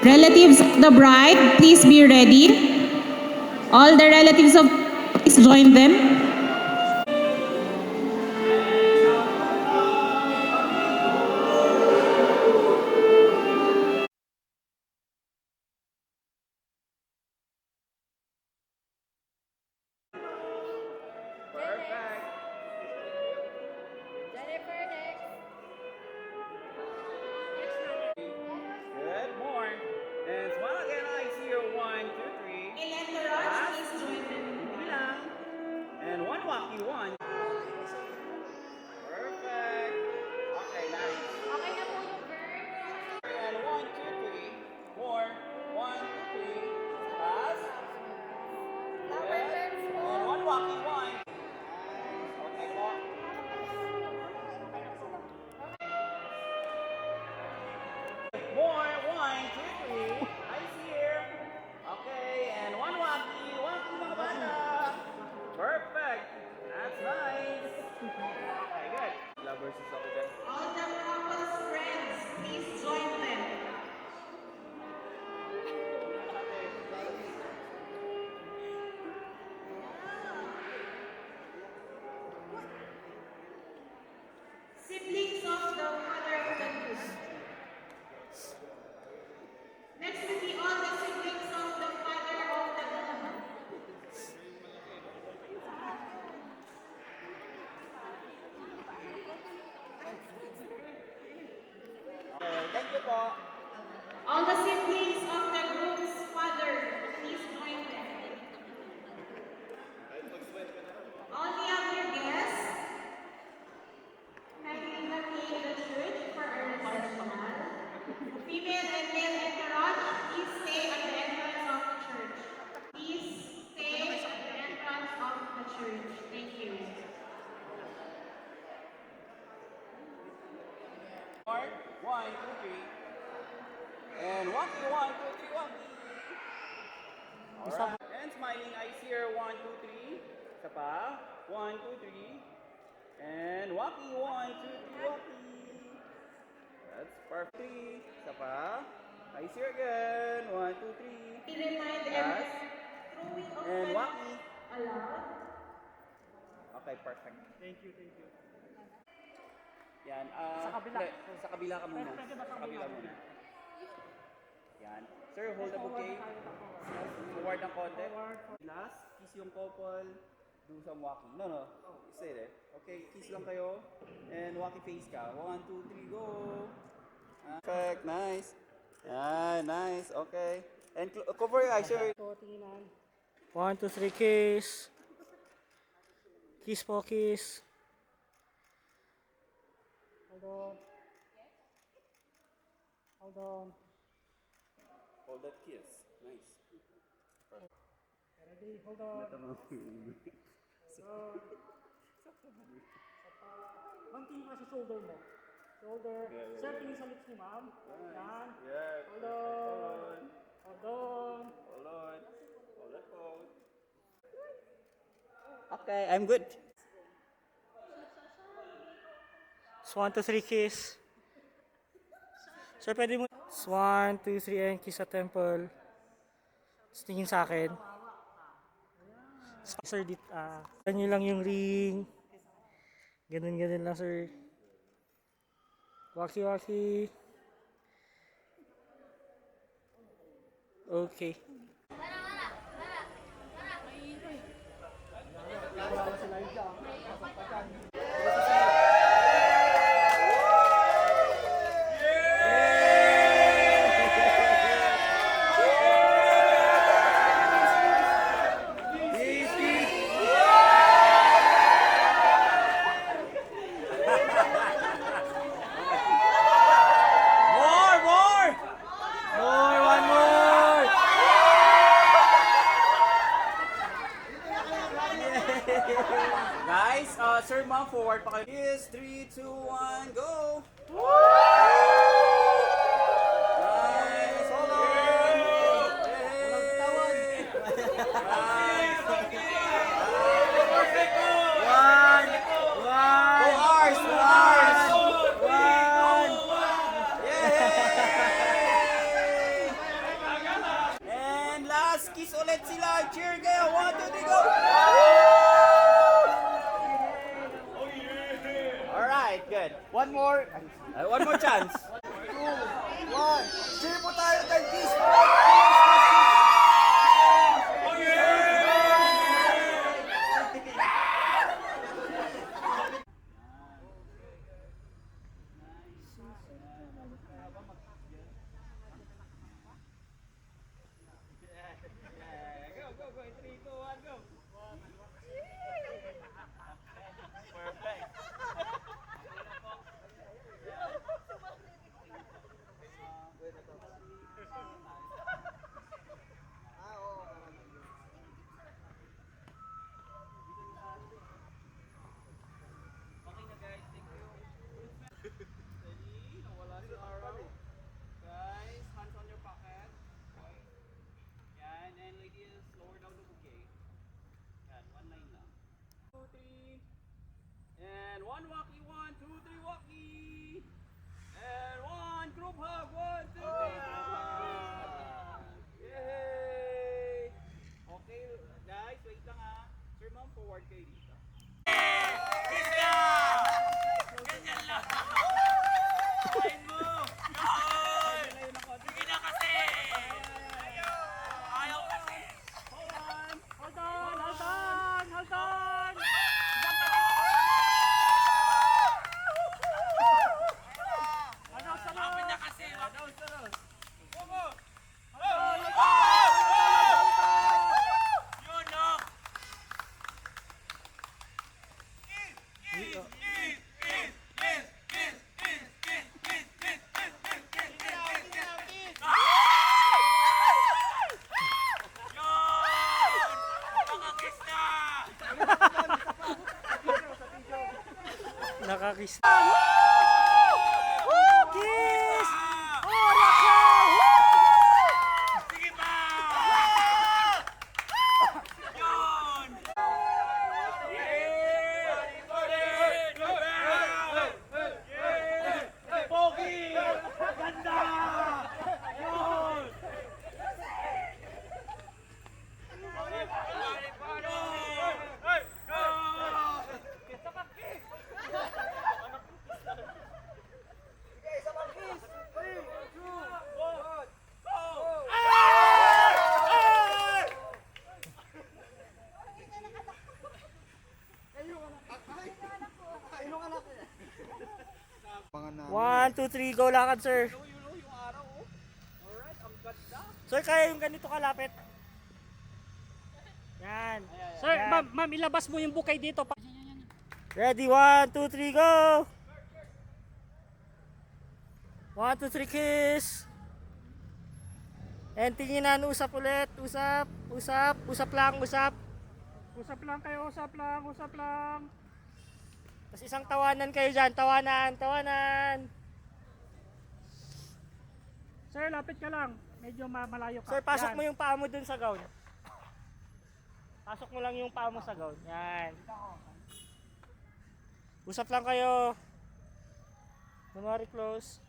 Relatives of the bride, please be ready. All the relatives of please join them. Good, more. And smile again. I see you. 1, 2, 3. Hindi lang. And one walkie, one. Perfect. Okay, nice. And 1, 2, 3. More. 1, 2, 3. Pass. Good. And one walkie, one. Okay, walk. More. 1, 2, 3. I see you. Okay, and one walkie. Walkie, mga bata. Perfect. That's nice. Okay, good. Lovers is ako dyan. All the couple's friends, please join them. Siblings of the father of the groom. Next will be all the siblings of the father of the groom. Okay, thank you po. All the siblings of the groom's father, please join them. All the other guests, kindly vacate the church for a reception. Female and male entourage, please stay at the entrance of the church. Please stay at the entrance of the church. Thank you. Mark, 1, 2, 3. And walkie, 1, 2, 3, walkie. Alright. And smiling eyes here, 1, 2, 3. Isa pa. 1, 2, 3. And walkie, 1, 2, 3, walkie. That's perfect. 3. Isa pa. Eyes here again. 1, 2, 3. We remind Pass. everyone, throwing of And balloons walkie. allowed. Okay, perfect. Thank you, thank you. Yan. Sa kabila. Hindi, sa kabila ka muna. Pwede ba Sa kabila muna. Yan. Sir, hold the Forward bouquet. na tayo ako. Forward ng konti. Forward. Last, kiss yung couple. Do some walking. No. Stay there. Okay, kiss lang kayo. And walkie face ka. 1, 2, 3, go. Perfect. Nice. Yan, nice. Okay. And cover your eyes, sir. So, tingnan. 1, 2, 3, kiss. Kiss po, kiss. Hold on. Hold on. Hold that kiss. Nice. Ready? Hold on. So, konti nga sa shoulder mo. Shoulder. Yeah. Sir, tingin sa lips ni ma'am. Yan. Yeah. Hold on. Hold on. Hold on. Hold that pose. Okay, I'm good. So, 1, 2, 3, kiss. Sir, pwede mo. 1, 2, 3, and kiss sa temple. Tapos tingin sa akin. Sir, ganyan lang yung ring. Ganun lang, sir. Waki-waki. Okay. More, one more. Guys, sir, ma'am, forward pa kayo. Yes, 3, 2, 1, go! Nice! Hold on! Yay! Nice! One. 2 hours! 2 hours! One. Yay! One more. One more chance. 2, 1. Cheer po tayo dahil Kiss po. Guys, hands on your pocket. Okay. Yan, and ladies, lower down the bouquet. Yan, one line lang. 2, 3. And one walkie, 1, 2, 3 walkie. And one group hug, 1, 2, 3 group hug. Yay! Okay, guys, wait lang ha. Sir, ma'am, forward kayo dito. Nakakiss. Woo! Kiss! Oh, Raksha! Woo! Sige pa! Yun! Pogi! Ganda! Yun! One, two, three, go lakad, sir. Yung araw, oh. Alright, ang ganda. Sir, kaya yung ganito kalapit. Yan. Sir, Yan. ma'am, ilabas mo yung bouquet dito. Ready, 1, 2, 3, go! 1, 2, 3, kiss! And tinginan, usap ulit, usap, usap, usap lang, usap. Usap lang kayo, usap lang, usap lang. Tapos isang tawanan kayo dyan, tawanan, tawanan. Sir, lapit ka lang. Medyo malayo ka. Sir, pasok Yan. mo yung paa mo dun sa gown. Pasok mo lang yung paa mo sa gown. Yan. Usap lang kayo. Kunwari close.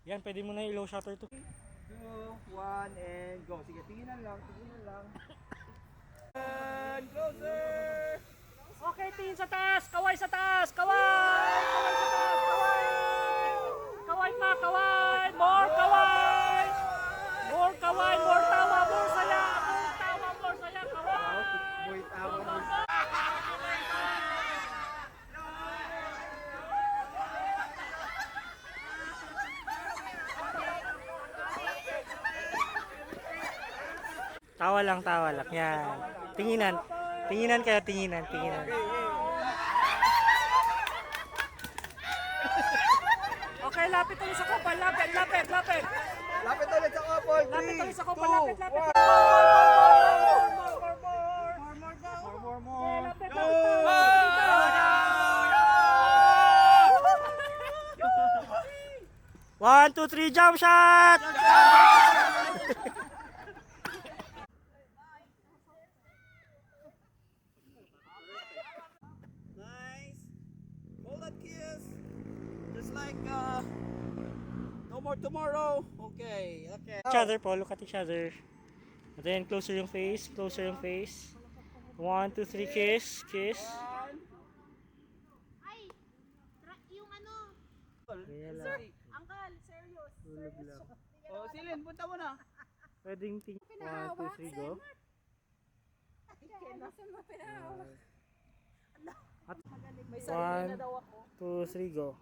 Yan, pwede mo na i-low shutter to. 2, 1, and go. Sige, tinginan lang, tinginan lang. And closer! Okay, tingin sa taas. Kaway sa taas. Kaway! Kaway sa taas. Kaway! Kaway pa, kaway! More kaway! More kaway, more tawa, more saya! More tawa, more saya, kaway! Boy, tawa mo. Tawa lang, tawa lang. Yan. Tinginan. Tinginan kayo, tinginan, tinginan. Okay, lapit ulit sa kapal. Lapit, lapit, lapit. Lapit ulit sa couple. 3, Lapit ulit sa kapal. 2, Lapit, lapit. 1. More, more. More. Lapit, Go! Go! 1, 2, 3, jump shot! Nice. Hold that kiss. Just like the no more tomorrow. Okay, okay. Each other po, look at each other. And then closer yung face, closer yung face. 1, 2, 3, kiss, kiss. One. Ay, yung ano, Sir, Uncle, serious. tulog lang. Oh, Silin, punta mo na. Pwedeng 1, 2, 3, go. May 1, 2, 3, go.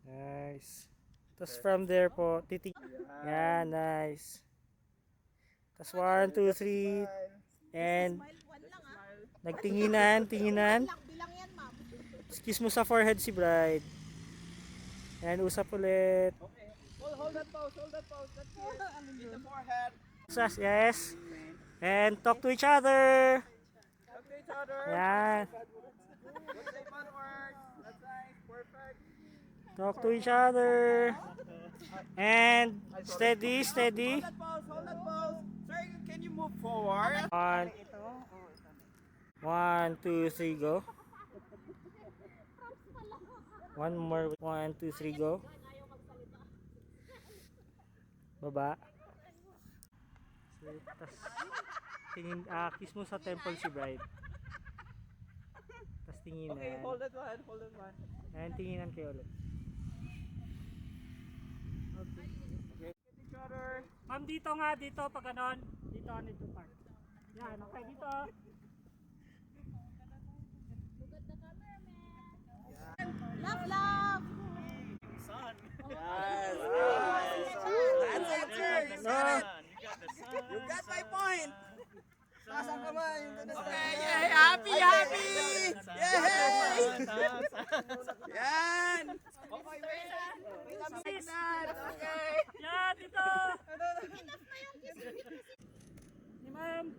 Nice. Tapos from there po, titig. Yan, nice. Tapos 1, 2, 3. And nagtinginan, tinginan. Bilang yan, ma'am. Tapos kiss mo sa forehead si bride. And usap ulit. Okay. Hold that pose, hold that pose. That's it. Hit the forehead. Yes. And talk to each other. Talk to each other. Yan. Don't say bad words. That's nice. Perfect. Talk to each other. And steady, steady. Hold that pose, hold that pose. Sir, can you move forward? 1, 2, 3, go. One more. 1, 2, 3, go. Baba. So, tas tingin, kiss mo sa temple si bride. Tas tinginan. Okay, hold that one, hold that one. And tinginan kayo ulit. Okay. Get each other. Ma'am, dito nga, dito, pag ganon. Dito, dito part. Yan, okay, dito. Love, love. Yes. That's it, sir. You got it. You got my point. Okay, yay, happy, happy. Yay. Yan. Okay, wait. Wait a minute. Okay. Yan, dito. Ni ma'am.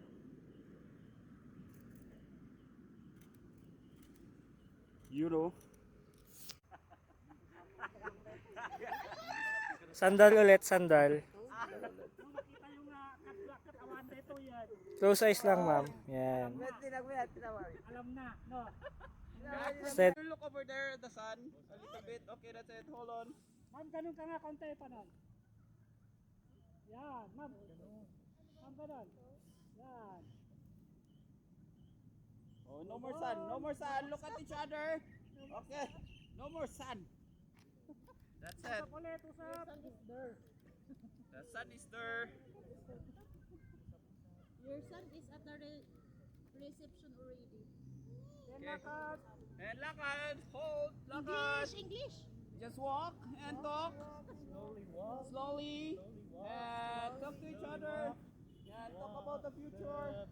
Euro. Sandal ulit, sandal. Makita yung katawan dito yan. Close eyes lang, ma'am. Yan. Alam na, no? Steady. Look over there at the sun a little bit. Okay, that's it. Hold on. Ma'am, ganun ka nga, konti pa nun. Yan, ma'am. Ma'am, ganun. Yan. Oh, no more sun. No more sun. Look at each other. Okay. No more sun. That's it. Usap ulit, usap. The sun is there. Your son is at the reception already. Yan, Okay. lakad. And lakad. Hold. Lakad. English. Just walk and talk. Slowly walk. Slowly. And talk to each other. And talk about the future.